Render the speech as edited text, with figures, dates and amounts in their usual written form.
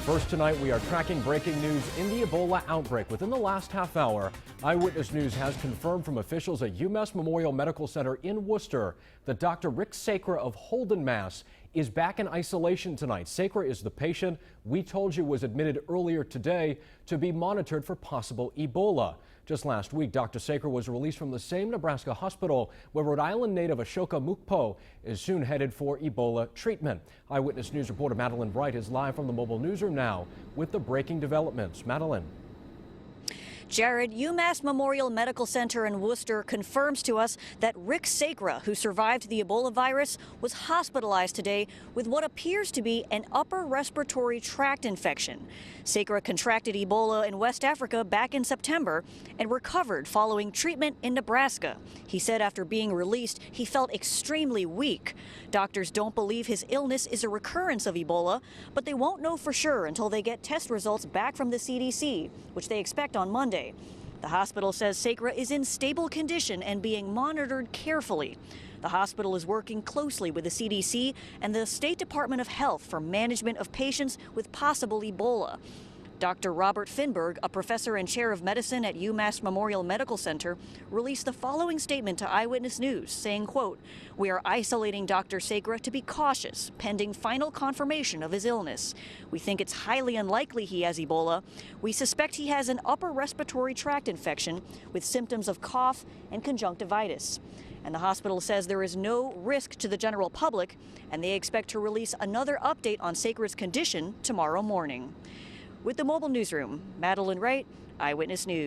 First tonight, we are tracking breaking news in the Ebola outbreak. Within the last half hour, Eyewitness News has confirmed from officials at UMass Memorial Medical Center in Worcester that Dr. Rick Sacra of Holden, Mass. is back in isolation tonight. Sacra is the patient we told you was admitted earlier today to be monitored for possible Ebola. Just last week, Dr. Sacra was released from the same Nebraska hospital where Rhode Island native Ashoka Mukpo is soon headed for Ebola treatment. Eyewitness News reporter Madeline Bright is live from the mobile newsroom now with the breaking developments. Madeline. Jared, UMass Memorial Medical Center in Worcester confirms to us that Rick Sacra, who survived the Ebola virus, was hospitalized today with what appears to be an upper respiratory tract infection. Sacra contracted Ebola in West Africa back in September and recovered following treatment in Nebraska. He said after being released, he felt extremely weak. Doctors don't believe his illness is a recurrence of Ebola, but they won't know for sure until they get test results back from the CDC, which they expect on Monday. The hospital says Sacra is in stable condition and being monitored carefully. The hospital is working closely with the CDC and the State Department of Health for management of patients with possible Ebola. Dr. Robert Finberg, a professor and chair of medicine at UMass Memorial Medical Center, released the following statement to Eyewitness News, saying, quote, "We are isolating Dr. Sacra to be cautious, pending final confirmation of his illness. We think it's highly unlikely he has Ebola. We suspect he has an upper respiratory tract infection with symptoms of cough and conjunctivitis." And the hospital says there is no risk to the general public, and they expect to release another update on Sacra's condition tomorrow morning. With the mobile newsroom, Madeline Wright, Eyewitness News.